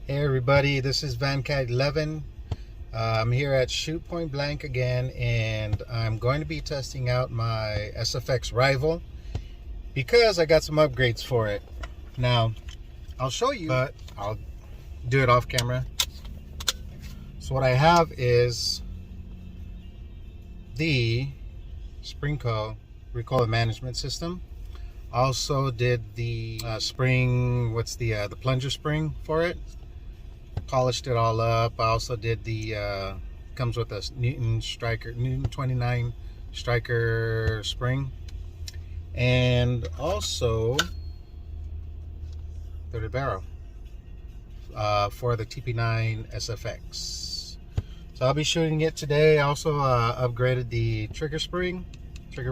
Hey everybody, this is VanCat 11. I'm here at Shoot Point Blank again, and I'm going to be testing out my SFX Rival because I got some upgrades for it. Now, I'll show you, but I'll do it off camera. So what I have is the Sprinco recoil management system. Also did the spring, the plunger spring for it. Polished it all up. I also did the comes with a Newton 29 striker spring, and also the Ribero for the TP9 SFX. So I'll be shooting it today. I also upgraded the trigger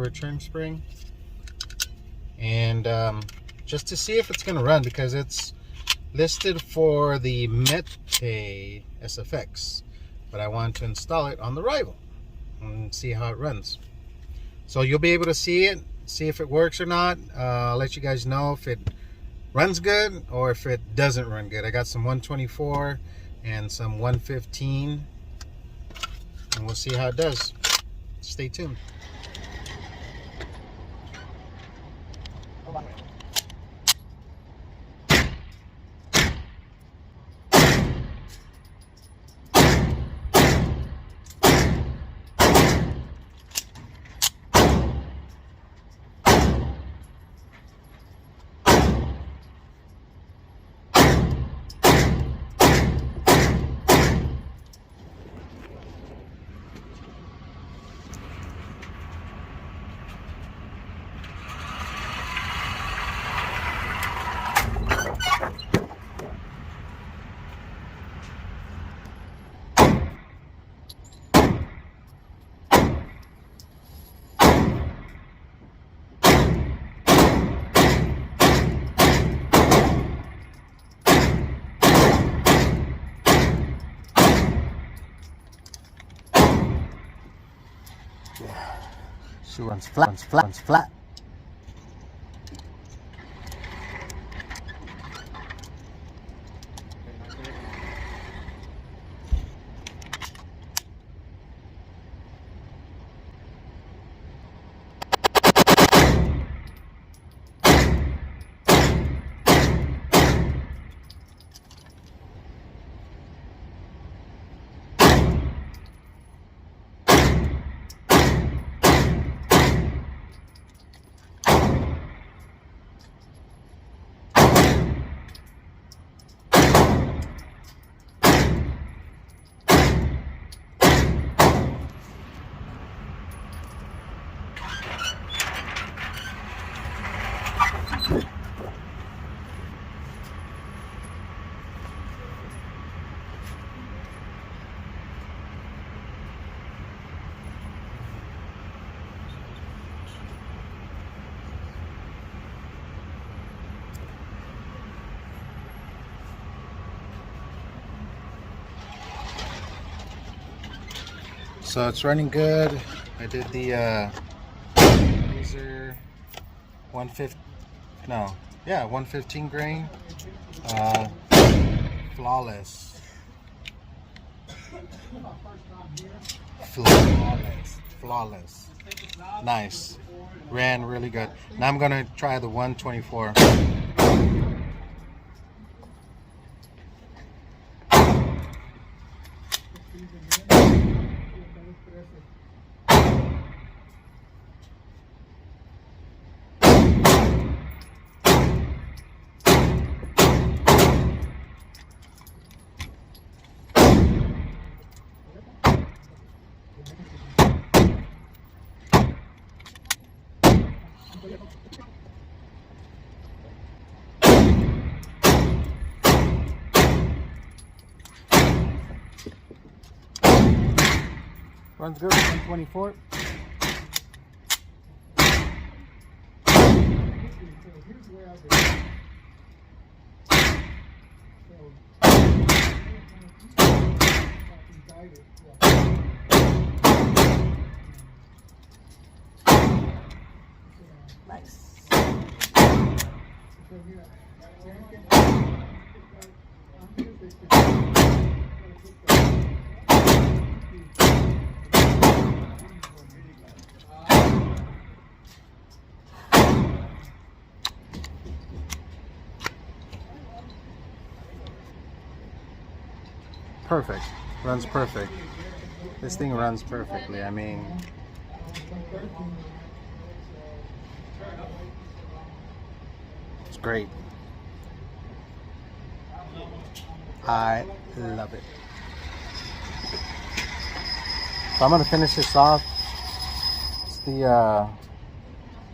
return spring, and just to see if it's gonna run, because it's listed for the Mete SFX, but I want to install it on the Rival and see how it runs. So you'll be able to see it, see if it works or not. I'll let you guys know if it runs good or if it doesn't run good. I got some 124 and some 115, and we'll see how it does. Stay tuned. She runs flat. So it's running good. I did the laser 115 grain, flawless, nice, ran really good. Now I'm gonna try the 124. Runs good, 124. Nice. Perfect. Runs perfect. This thing runs perfectly. I mean, it's great. I love it. So I'm gonna finish this off. It's the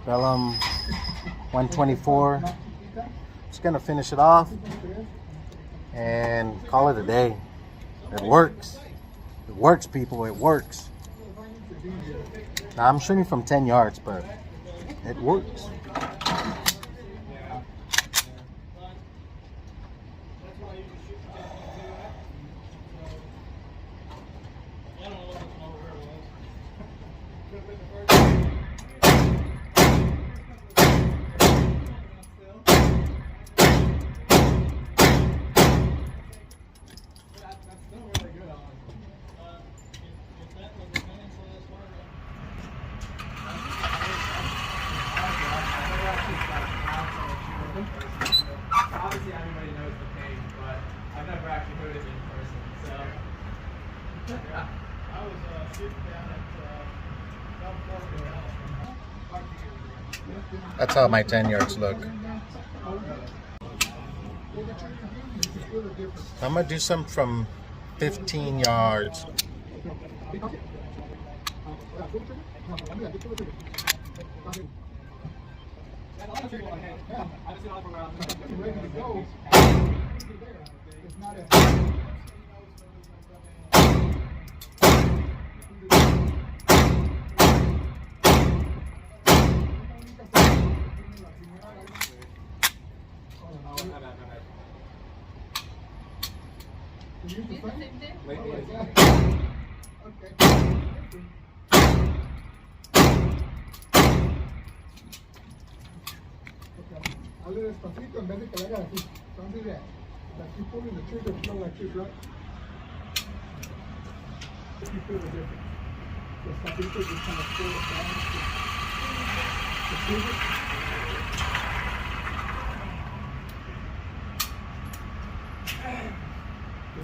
Vellum 124. Just gonna finish it off and call it a day. It works. It works, people. It works. Now I'm shooting from 10 yards, but it works. Obviously, everybody knows the pain, but I've never actually heard it in person. So, yeah. I was sitting down at That's how my 10 yards look. I'm gonna do some from 15 yards. Hazle despacito en vez de que le hagas así. Entonces, yeah, like you pulling the trigger flow like this, right? You feel the difference. Despacito just kind of pull it down. The trigger.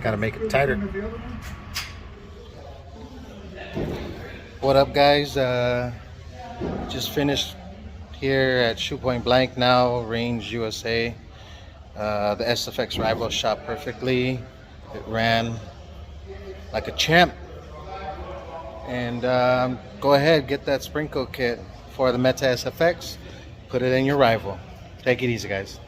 Gotta make it tighter. What up, guys? Just finished here at Shoot Point Blank now, Range USA. The SFX Rival shot perfectly. It ran like a champ. And go ahead, get that Sprinco kit for the Mete SFX. Put it in your Rival. Take it easy, guys.